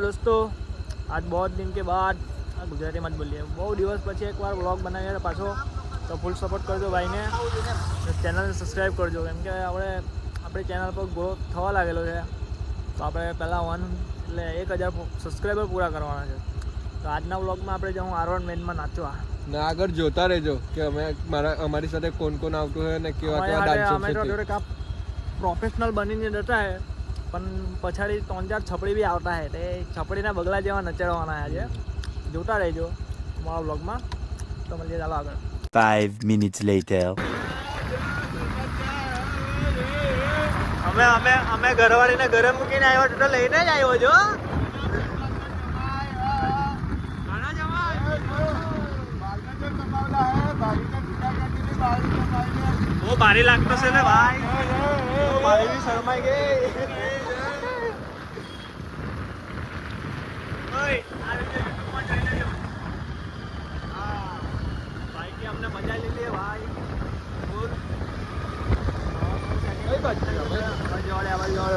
दोस्तों, आज बहुत दिन के बाद गुजराती मत बोलिए, बहुत दिवस પછી એકવાર વ્લોગ બનાવ્યો પાછો, તો ફૂલ સપોર્ટ કરજો ભાઈને, ચેનલને સબસ્ક્રાઈબ કરજો, કેમ કે આપણી ચેનલ પર ગ્રોથ થવા લાગેલો છે. તો આપણે પહેલાં 1000 સબસ્ક્રાઈબર પૂરા કરવાના છે. તો આજના વ્લોગમાં આપણે જાઉં આરવન મેનમાં નાચવા ને આગળ જોતા રહેજો કે અમારી સાથે કોણ કોણ આવતું હોય ને કેવા કેવા ડાન્સર અમે તો થોડેક પ્રોફેશનલ બનીને જતા હે, પણ પછાડી 3-4 છપડી બી આવતા હે, તે છપડીના બગલા જેવા નચાડવાના આજે. જોતા રહેજો મારા વ્લોગમાં. તો મળીએ ચાલો આગળ. 5 minutes later. અમે ઘરવાળીને ઘરે મૂકીને આવ્યો તો લઈને જ આવ્યો છો. બહુ ભારી લાગતો છે ને ભાઈ, ભારી બી શરમાઈ ગઈ. ભાઈ કે અમને મજા લીધી ભાઈ.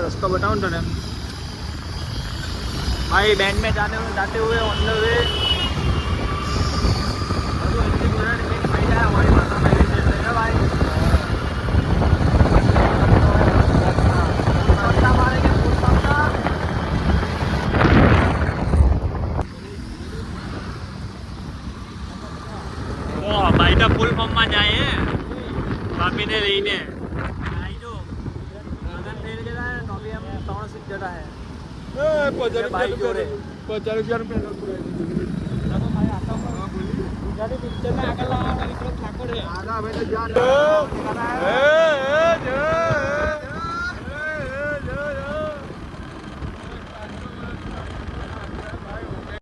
रस्ता बताऊँ तो भाई बैंड में जाते हुए ऑन द वे भाई ફૂલ ફોર્મમાં જાય ભાભીને લઈને.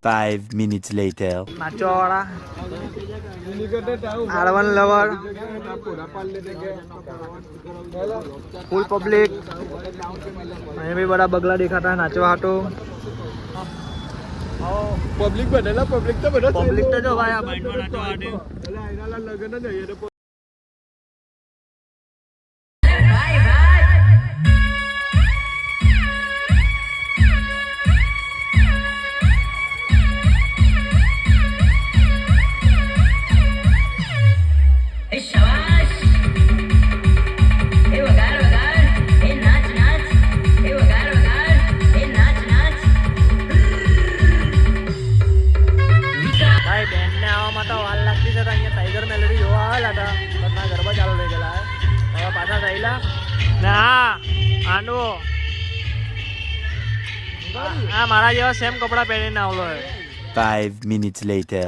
Five minutes later. નાચવા વાળા આરવન લવર ફૂલ પબ્લિક, અહીં બી બડા બગલા દેખાતા નાચવા હાટો. પબ્લિક બનેલા પબ્લિક તો બધા પબ્લિક તો જો ભાઈ આ બાઈટમાં નાચવા હાટે લગન જ જઈએ. टाइगर मेलोडी જોવા આવેલા હતા, પણ ગરબા ચાલુ રહી ગયેલા. હવે પાછા થયેલા ને આંડવો મારા જેવા સેમ કપડા પહેરીને આવલો. 5 minutes later.